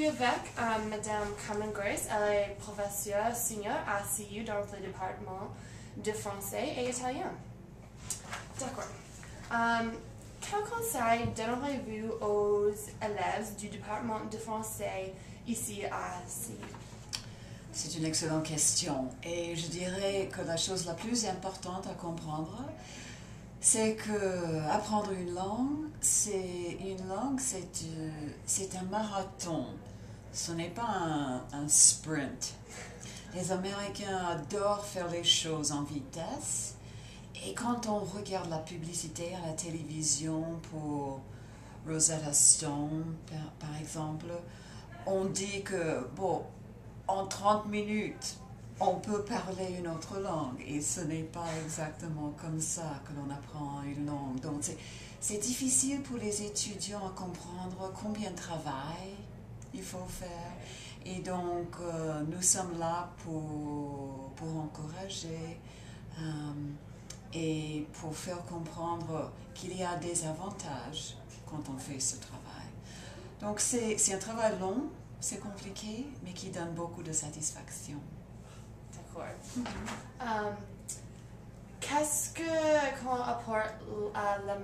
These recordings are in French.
suis avec Madame Carmen Grace. Elle est professeure senior à CU dans le département de français et italien. D'accord. Quel conseil donneriez-vous aux élèves du département de français ici à CU? C'est une excellente question et je dirais que la chose la plus importante à comprendre, c'est que apprendre une langue, c'est un marathon. Ce n'est pas un sprint. Les Américains adorent faire les choses en vitesse. Et quand on regarde la publicité à la télévision pour Rosetta Stone, par exemple, on dit que, bon, en 30 minutes, on peut parler une autre langue. Et ce n'est pas exactement comme ça que l'on apprend une langue. Donc, c'est difficile pour les étudiants à comprendre combien de travail il faut faire. Et donc, nous sommes là pour encourager et pour faire comprendre qu'il y a des avantages quand on fait ce travail. Donc, c'est un travail long, c'est compliqué, mais qui donne beaucoup de satisfaction. D'accord. Qu'est-ce qu'on apporte à la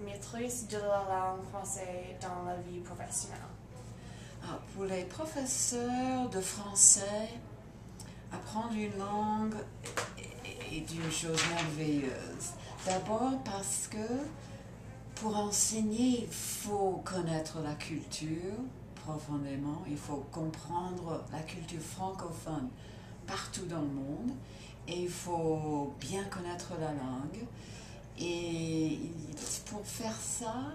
maîtrise de la langue française dans la vie professionnelle? Pour les professeurs de français, apprendre une langue est une chose merveilleuse. D'abord parce que pour enseigner, il faut connaître la culture profondément, il faut comprendre la culture francophone partout dans le monde et il faut bien connaître la langue. Et pour faire ça,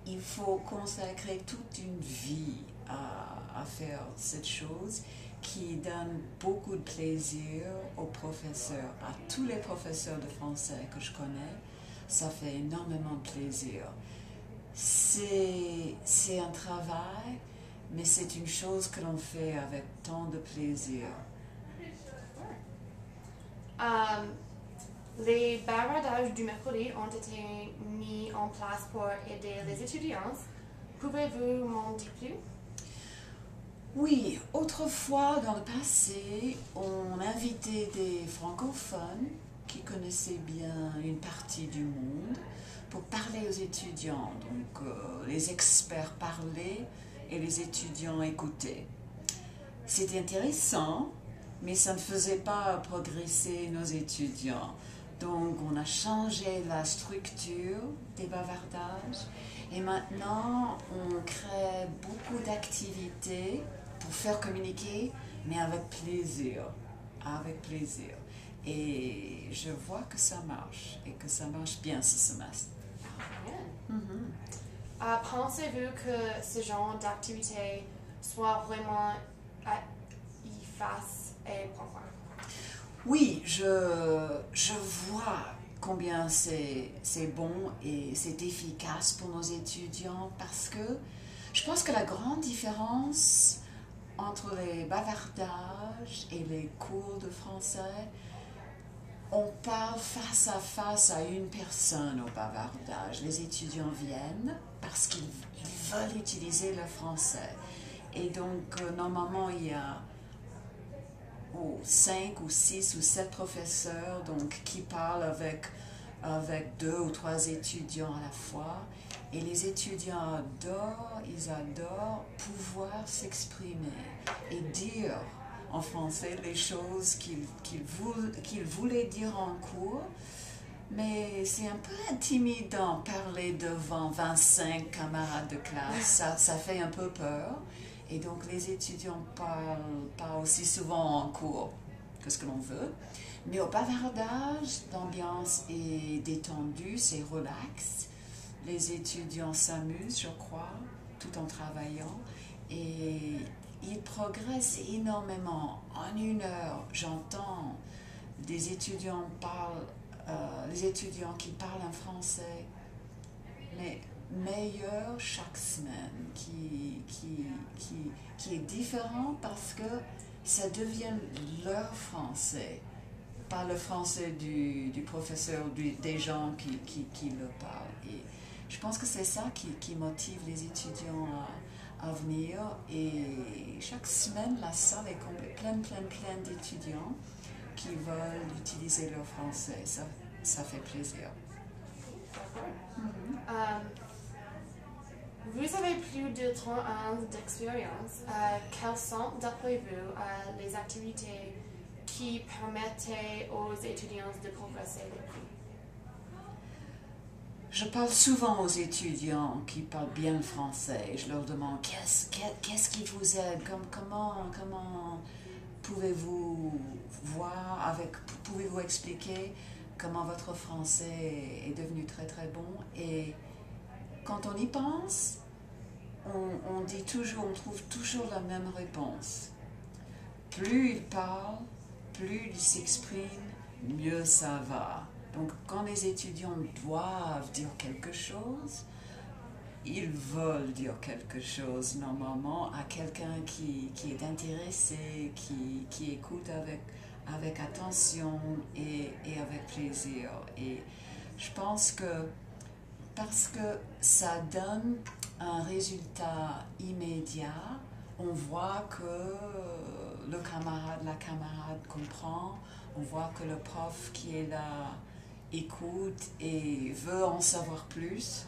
il faut consacrer toute une vie à faire cette chose qui donne beaucoup de plaisir aux professeurs, à tous les professeurs de français que je connais. Ça fait énormément de plaisir. C'est un travail, mais c'est une chose que l'on fait avec tant de plaisir. Les bavardages du mercredi ont été mis en place pour aider les étudiants. Pouvez-vous m'en dire plus? Oui, autrefois, dans le passé, on invitait des francophones qui connaissaient bien une partie du monde pour parler aux étudiants. Donc, les experts parlaient et les étudiants écoutaient. C'était intéressant, mais ça ne faisait pas progresser nos étudiants. Donc, on a changé la structure des bavardages et maintenant, on crée beaucoup d'activités pour faire communiquer, mais avec plaisir. Avec plaisir. Et je vois que ça marche et que ça marche bien ce semestre. Pensez-vous que ce genre d'activité soit vraiment efficace et pourquoi? Oui, je vois combien c'est bon et c'est efficace pour nos étudiants parce que je pense que la grande différence entre les bavardages et les cours de français, on parle face à face à une personne au bavardage. Les étudiants viennent parce qu'ils veulent utiliser le français. Et donc, normalement, il y a 5 ou 6 ou 7 professeurs donc, qui parlent avec 2 ou 3 étudiants à la fois. Et les étudiants ils adorent pouvoir s'exprimer et dire en français les choses qu'ils voulaient dire en cours. Mais c'est un peu intimidant parler devant 25 camarades de classe. Ça fait un peu peur. Et donc les étudiants parlent pas aussi souvent en cours que ce que l'on veut. Mais au bavardage, l'ambiance est détendue, c'est relax. Les étudiants s'amusent, je crois, tout en travaillant. Et ils progressent énormément. En 1 heure, j'entends des étudiants les étudiants qui parlent en français, mais meilleur chaque semaine, qui est différent parce que ça devient leur français, pas le français du professeur, des gens qui le parlent. Et je pense que c'est ça qui motive les étudiants à venir et chaque semaine, la salle est pleine d'étudiants qui veulent utiliser leur français. Ça fait plaisir. Vous avez plus de 30 ans d'expérience. Quelles sont, d'après vous, les activités qui permettent aux étudiants de progresser le plus? Je parle souvent aux étudiants qui parlent bien le français. Je leur demande qu'est-ce qui vous aide, comment pouvez-vous pouvez-vous expliquer comment votre français est devenu très très bon. Et quand on y pense, on trouve toujours la même réponse. Plus ils parlent, plus ils s'expriment, mieux ça va. Donc, quand les étudiants doivent dire quelque chose, ils veulent dire quelque chose normalement à quelqu'un qui est intéressé, qui écoute avec attention et avec plaisir. Et je pense que parce que ça donne un résultat immédiat, on voit que le camarade, la camarade comprend, on voit que le prof qui est là écoute et veut en savoir plus,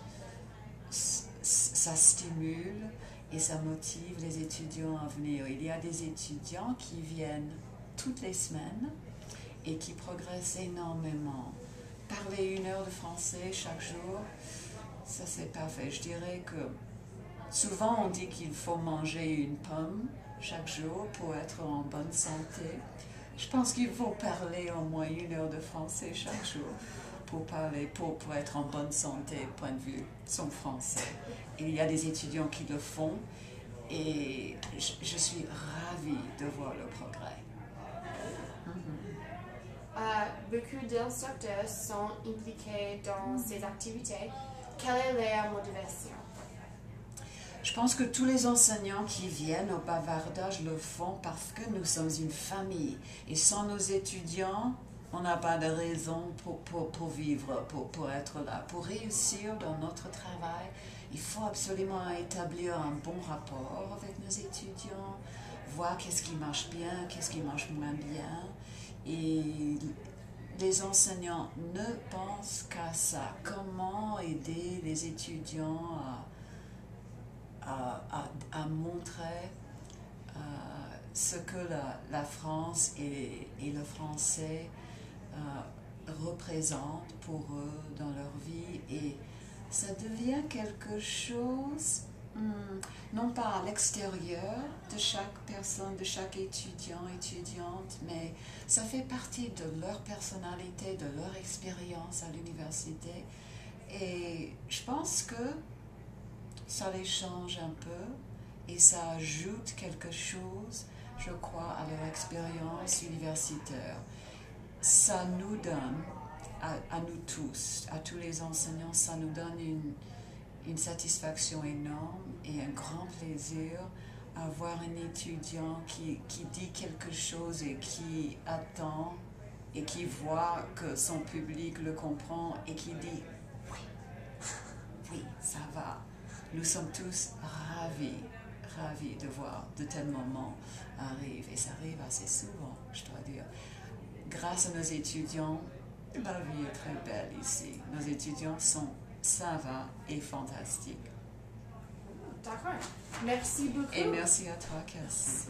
ça stimule et ça motive les étudiants à venir. Il y a des étudiants qui viennent toutes les semaines et qui progressent énormément. Parler 1 heure de français chaque jour, ça c'est parfait. Je dirais que souvent on dit qu'il faut manger une pomme chaque jour pour être en bonne santé. Je pense qu'il faut parler au moins 1 heure de français chaque jour pour être en bonne santé, point de vue son français. Et il y a des étudiants qui le font et je suis ravie de voir le progrès. Beaucoup d'instructeurs sont impliqués dans ces activités. Quelle est leur motivation? Je pense que tous les enseignants qui viennent au bavardage le font parce que nous sommes une famille. Et sans nos étudiants, on n'a pas de raison pour vivre, pour être là. Pour réussir dans notre travail, il faut absolument établir un bon rapport avec nos étudiants, voir qu'est-ce qui marche bien, qu'est-ce qui marche moins bien. Et les enseignants ne pensent qu'à ça. Comment aider les étudiants à montrer ce que la France et le français représentent pour eux dans leur vie. Et ça devient quelque chose, non pas à l'extérieur de chaque personne, de chaque étudiant, étudiante, mais ça fait partie de leur personnalité, de leur expérience à l'université. Et je pense que ça les change un peu et ça ajoute quelque chose, je crois, à leur expérience universitaire. Ça nous donne, à nous tous, à tous les enseignants, ça nous donne une satisfaction énorme et un grand plaisir à voir un étudiant qui dit quelque chose et qui attend et qui voit que son public le comprend et qui dit « oui, ça va ». Nous sommes tous ravis de voir de tels moments arriver. Et ça arrive assez souvent, je dois dire. Grâce à nos étudiants, la vie est très belle ici. Nos étudiants sont savants et fantastiques. D'accord. Merci beaucoup. Et merci à toi, Cassie.